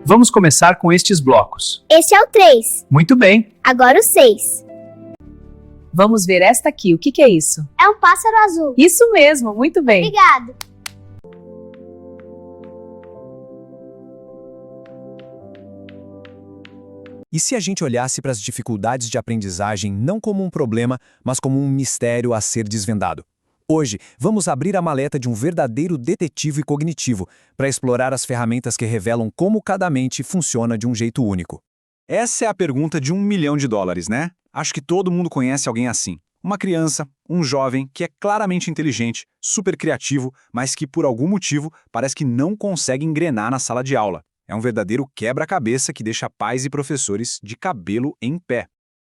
Vamos começar com estes blocos. Esse é o 3. Muito bem. Agora o 6. Vamos ver esta aqui. O que é isso? É um pássaro azul. Isso mesmo, muito bem. Obrigado. E se a gente olhasse para as dificuldades de aprendizagem não como um problema, mas como um mistério a ser desvendado? Hoje, vamos abrir a maleta de um verdadeiro detetive cognitivo para explorar as ferramentas que revelam como cada mente funciona de um jeito único. Essa é a pergunta de $1 milhão, né? Acho que todo mundo conhece alguém assim. Uma criança, um jovem que é claramente inteligente, super criativo, mas que por algum motivo parece que não consegue engrenar na sala de aula. É um verdadeiro quebra-cabeça que deixa pais e professores de cabelo em pé.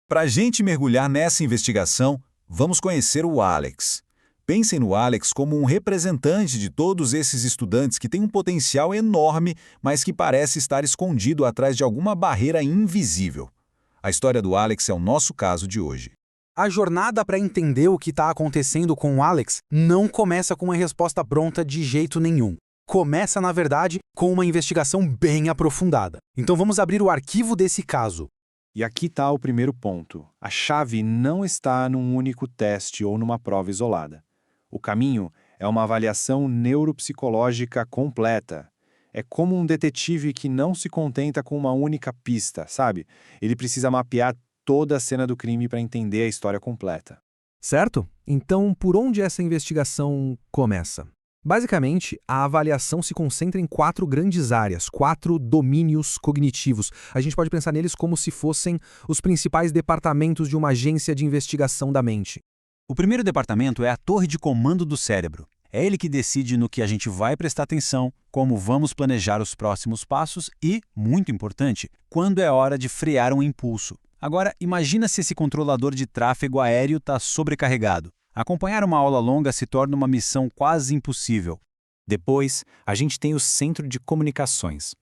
Para a gente mergulhar nessa investigação, vamos conhecer o Alex. Pensem no Alex como um representante de todos esses estudantes que têm um potencial enorme, mas que parece estar escondido atrás de alguma barreira invisível. A história do Alex é o nosso caso de hoje. A jornada para entender o que está acontecendo com o Alex não começa com uma resposta pronta de jeito nenhum. Começa, na verdade, com uma investigação bem aprofundada. Então vamos abrir o arquivo desse caso. E aqui está o primeiro ponto. A chave não está num único teste ou numa prova isolada. O caminho é uma avaliação neuropsicológica completa. É como um detetive que não se contenta com uma única pista, sabe? Ele precisa mapear toda a cena do crime para entender a história completa. Certo? Então, por onde essa investigação começa? Basicamente, a avaliação se concentra em 4 grandes áreas, 4 domínios cognitivos. A gente pode pensar neles como se fossem os principais departamentos de uma agência de investigação da mente. O primeiro departamento é a torre de comando do cérebro. É ele que decide no que a gente vai prestar atenção, como vamos planejar os próximos passos e, muito importante, quando é hora de frear um impulso. Agora, imagina se esse controlador de tráfego aéreo está sobrecarregado. Acompanhar uma aula longa se torna uma missão quase impossível. Depois, a gente tem o centro de comunicações.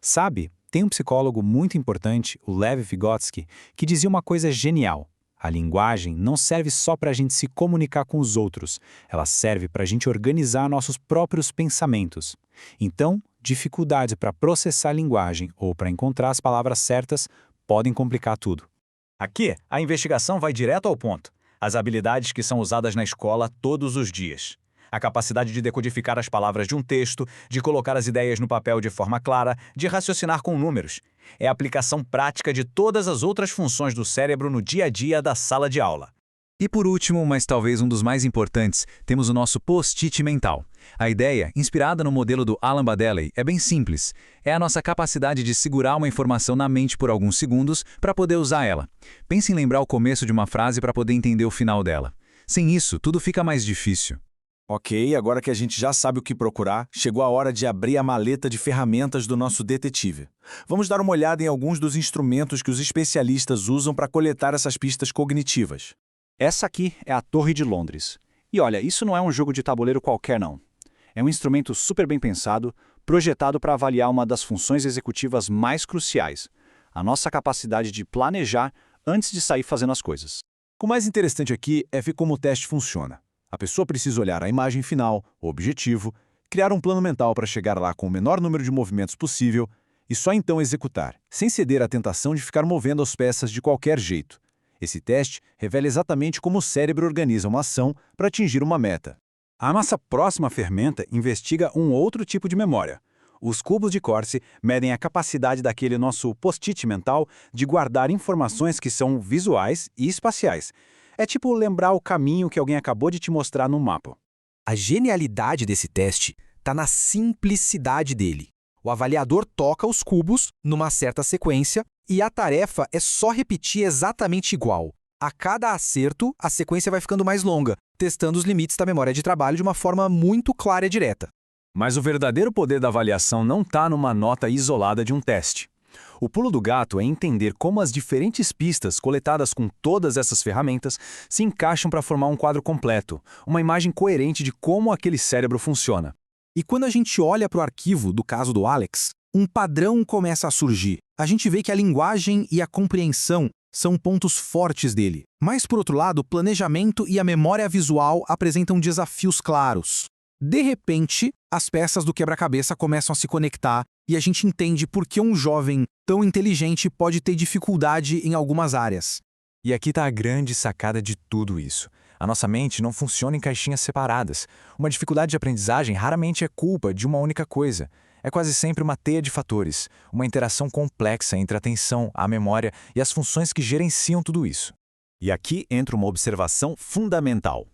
Sabe, tem um psicólogo muito importante, o Lev Vygotsky, que dizia uma coisa genial. A linguagem não serve só para a gente se comunicar com os outros, ela serve para a gente organizar nossos próprios pensamentos. Então, dificuldades para processar a linguagem ou para encontrar as palavras certas podem complicar tudo. Aqui, a investigação vai direto ao ponto. As habilidades que são usadas na escola todos os dias. A capacidade de decodificar as palavras de um texto, de colocar as ideias no papel de forma clara, de raciocinar com números. É a aplicação prática de todas as outras funções do cérebro no dia a dia da sala de aula. E por último, mas talvez um dos mais importantes, temos o nosso post-it mental. A ideia, inspirada no modelo do Alan Baddeley, é bem simples. É a nossa capacidade de segurar uma informação na mente por alguns segundos para poder usar ela. Pense em lembrar o começo de uma frase para poder entender o final dela. Sem isso, tudo fica mais difícil. Ok, agora que a gente já sabe o que procurar, chegou a hora de abrir a maleta de ferramentas do nosso detetive. Vamos dar uma olhada em alguns dos instrumentos que os especialistas usam para coletar essas pistas cognitivas. Essa aqui é a Torre de Londres. E olha, isso não é um jogo de tabuleiro qualquer não. É um instrumento super bem pensado, projetado para avaliar uma das funções executivas mais cruciais, a nossa capacidade de planejar antes de sair fazendo as coisas. O mais interessante aqui é ver como o teste funciona. A pessoa precisa olhar a imagem final, o objetivo, criar um plano mental para chegar lá com o menor número de movimentos possível e só então executar, sem ceder à tentação de ficar movendo as peças de qualquer jeito. Esse teste revela exatamente como o cérebro organiza uma ação para atingir uma meta. A nossa próxima ferramenta investiga um outro tipo de memória. Os cubos de Corsi medem a capacidade daquele nosso post-it mental de guardar informações que são visuais e espaciais. É tipo lembrar o caminho que alguém acabou de te mostrar no mapa. A genialidade desse teste está na simplicidade dele. O avaliador toca os cubos numa certa sequência e a tarefa é só repetir exatamente igual. A cada acerto, a sequência vai ficando mais longa, testando os limites da memória de trabalho de uma forma muito clara e direta. Mas o verdadeiro poder da avaliação não está numa nota isolada de um teste. O pulo do gato é entender como as diferentes pistas coletadas com todas essas ferramentas se encaixam para formar um quadro completo, uma imagem coerente de como aquele cérebro funciona. E quando a gente olha para o arquivo do caso do Alex, um padrão começa a surgir. A gente vê que a linguagem e a compreensão são pontos fortes dele. Mas, por outro lado, o planejamento e a memória visual apresentam desafios claros. De repente, as peças do quebra-cabeça começam a se conectar e a gente entende por que um jovem tão inteligente pode ter dificuldade em algumas áreas. E aqui está a grande sacada de tudo isso. A nossa mente não funciona em caixinhas separadas. Uma dificuldade de aprendizagem raramente é culpa de uma única coisa. É quase sempre uma teia de fatores, uma interação complexa entre a atenção, a memória e as funções que gerenciam tudo isso. E aqui entra uma observação fundamental.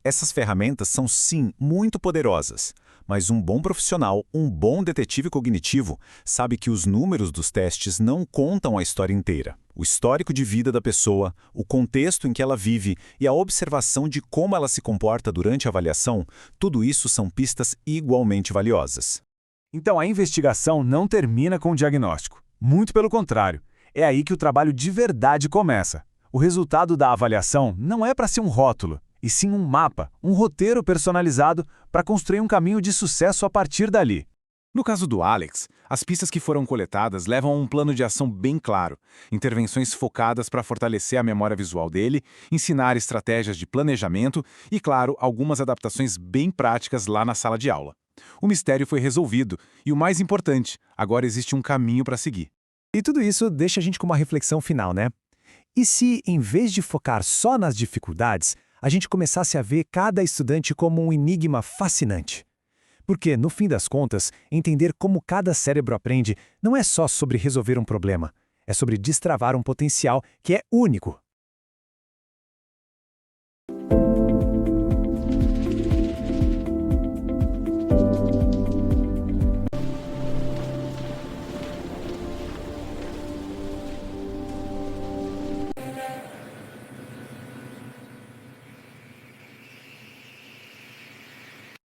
Essas ferramentas são, sim, muito poderosas, mas um bom profissional, um bom detetive cognitivo, sabe que os números dos testes não contam a história inteira. O histórico de vida da pessoa, o contexto em que ela vive e a observação de como ela se comporta durante a avaliação, tudo isso são pistas igualmente valiosas. Então a investigação não termina com o diagnóstico. Muito pelo contrário, é aí que o trabalho de verdade começa. O resultado da avaliação não é para ser um rótulo, e sim um mapa, um roteiro personalizado para construir um caminho de sucesso a partir dali. No caso do Alex, as pistas que foram coletadas levam a um plano de ação bem claro, intervenções focadas para fortalecer a memória visual dele, ensinar estratégias de planejamento e, claro, algumas adaptações bem práticas lá na sala de aula. O mistério foi resolvido e, o mais importante, agora existe um caminho para seguir. E tudo isso deixa a gente com uma reflexão final, né? E se, em vez de focar só nas dificuldades, a gente começasse a ver cada estudante como um enigma fascinante? Porque, no fim das contas, entender como cada cérebro aprende não é só sobre resolver um problema, é sobre destravar um potencial que é único.